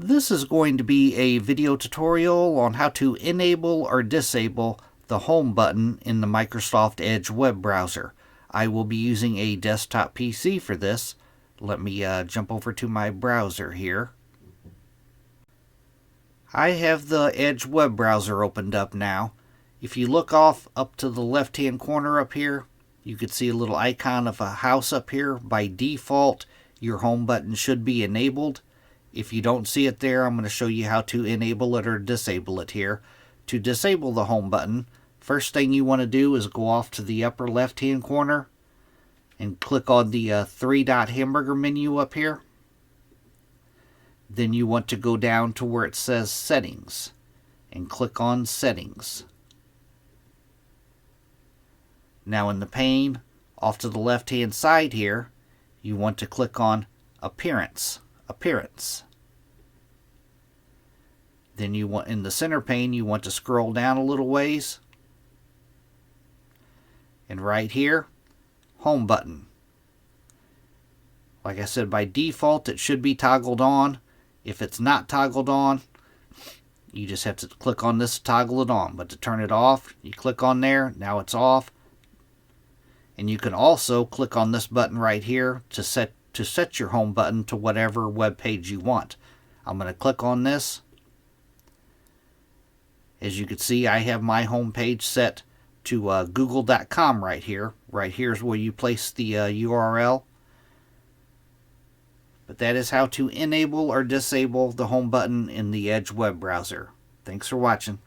This is going to be a video tutorial on how to enable or disable the home button in the Microsoft Edge web browser. I will be using a desktop PC for this. Let me jump over to my browser here. I have the Edge web browser opened up now. If you look off up to the left hand corner up here, you can see a little icon of a house up here. By default, your home button should be enabled. If you don't see it there, I'm going to show you how to enable it or disable it here. To disable the home button, first thing you want to do is go off to the upper left hand corner and click on the three-dot hamburger menu up here. Then you want to go down to where it says Settings and click on Settings. Now in the pane, off to the left hand side here, you want to click on Appearance. Then you want, in the center pane, you want to scroll down a little ways. And right here, Home button. Like I said, by default it should be toggled on. If it's not toggled on, you just have to click on this to toggle it on. But to turn it off, you click on there, now it's off. And you can also click on this button right here to set your home button to whatever web page you want. I'm going to click on this. As you can see, I have my home page set to google.com right here. Right here is where you place the URL. But that is how to enable or disable the home button in the Edge web browser. Thanks for watching.